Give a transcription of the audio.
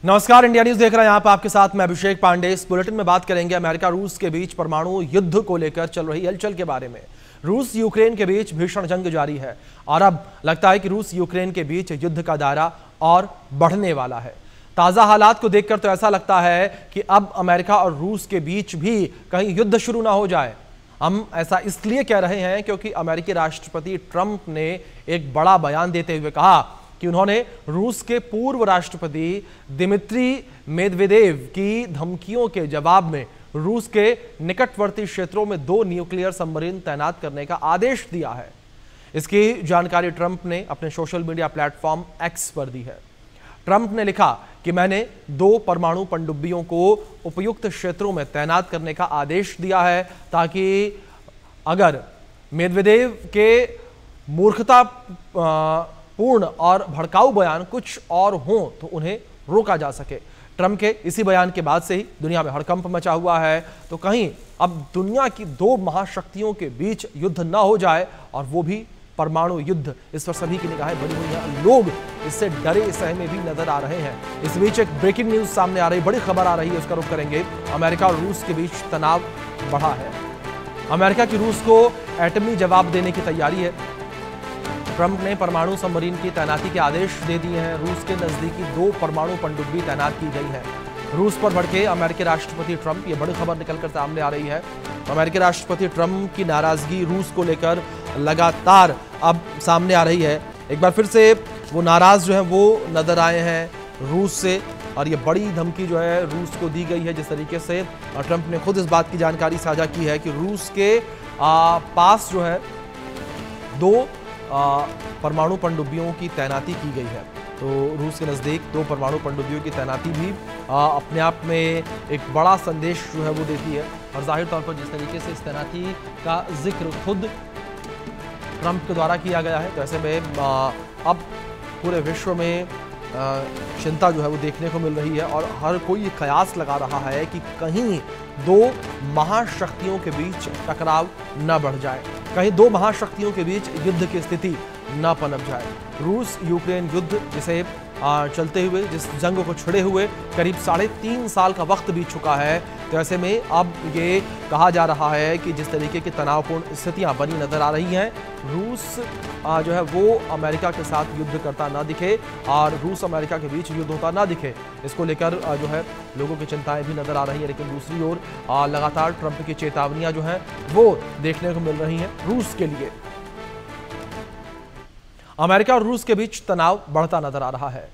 नमस्कार, India news देख रहे हैं। यहाँ पर आपके साथ मैं अभिषेक पांडे। इस बुलेटिन में बात करेंगे अमेरिका रूस के बीच परमाणु युद्ध को लेकर चल रही हलचल के बारे में। रूस यूक्रेन के बीच भीषण जंग जारी है और अब लगता है कि रूस यूक्रेन के बीच युद्ध का दायरा और बढ़ने वाला है। ताजा हालात को देखकर तो ऐसा लगता है कि अब अमेरिका और रूस के बीच भी कहीं युद्ध शुरू ना हो जाए। हम ऐसा इसलिए कह रहे हैं क्योंकि अमेरिकी राष्ट्रपति ट्रंप ने एक बड़ा बयान देते हुए कहा कि उन्होंने रूस के पूर्व राष्ट्रपति दिमित्री मेदवेदेव की धमकियों के जवाब में रूस के निकटवर्ती क्षेत्रों में 2 न्यूक्लियर सबमरीन तैनात करने का आदेश दिया है। इसकी जानकारी ट्रंप ने अपने सोशल मीडिया प्लेटफॉर्म एक्स पर दी है। ट्रंप ने लिखा कि मैंने 2 परमाणु पनडुब्बियों को उपयुक्त क्षेत्रों में तैनात करने का आदेश दिया है ताकि अगर मेदवेदेव के मूर्खता पूर्ण और भड़काऊ बयान कुछ और हों तो उन्हें रोका जा सके। ट्रंप के इसी बयान के बाद से ही दुनिया में हड़कंप मचा हुआ है। तो कहीं अब दुनिया की 2 महाशक्तियों के बीच युद्ध ना हो जाए, और वो भी परमाणु युद्ध। इस पर सभी की निगाहें बनी हुई हैं। लोग इससे डरे सहमे भी नजर आ रहे हैं। इस बीच एक ब्रेकिंग न्यूज सामने आ रही, बड़ी खबर आ रही है, उसका रुख करेंगे। अमेरिका और रूस के बीच तनाव बढ़ा है। अमेरिका की रूस को एटमी जवाब देने की तैयारी है। ट्रंप ने परमाणु सबमरीन की तैनाती के आदेश दे दिए हैं। रूस के नजदीकी 2 परमाणु पनडुब्बी तैनात की गई है। रूस पर भड़के अमेरिकी राष्ट्रपति ट्रंप, ये बड़ी खबर निकलकर सामने आ रही है। अमेरिकी राष्ट्रपति ट्रंप की नाराजगी रूस को लेकर लगातार अब सामने आ रही है। एक बार फिर से वो नाराज जो है वो नजर आए हैं रूस से, और ये बड़ी धमकी जो है रूस को दी गई है। जिस तरीके से ट्रंप ने खुद इस बात की जानकारी साझा की है कि रूस के पास जो है 2 परमाणु पनडुब्बियों की तैनाती की गई है। तो रूस के नज़दीक 2 परमाणु पनडुब्बियों की तैनाती भी अपने आप में एक बड़ा संदेश जो है वो देती है। और जाहिर तौर पर जिस तरीके से इस तैनाती का जिक्र खुद ट्रंप के द्वारा किया गया है, तो ऐसे में अब पूरे विश्व में चिंता जो है वो देखने को मिल रही है। और हर कोई ये कयास लगा रहा है कि कहीं 2 महाशक्तियों के बीच टकराव न बढ़ जाए, कहीं 2 महाशक्तियों के बीच युद्ध की स्थिति न पनप जाए। रूस यूक्रेन युद्ध जिसे चलते हुए, जिस जंग को छिड़े हुए करीब 3.5 साल का वक्त बीत चुका है, तो ऐसे में अब ये कहा जा रहा है कि जिस तरीके की तनावपूर्ण स्थितियां बनी नजर आ रही हैं, रूस जो है वो अमेरिका के साथ युद्ध करता ना दिखे और रूस अमेरिका के बीच युद्ध होता ना दिखे, इसको लेकर जो है लोगों की चिंताएं भी नजर आ रही है। लेकिन दूसरी ओर लगातार ट्रंप की चेतावनियां जो हैं वो देखने को मिल रही हैं रूस के लिए। अमेरिका और रूस के बीच तनाव बढ़ता नजर आ रहा है।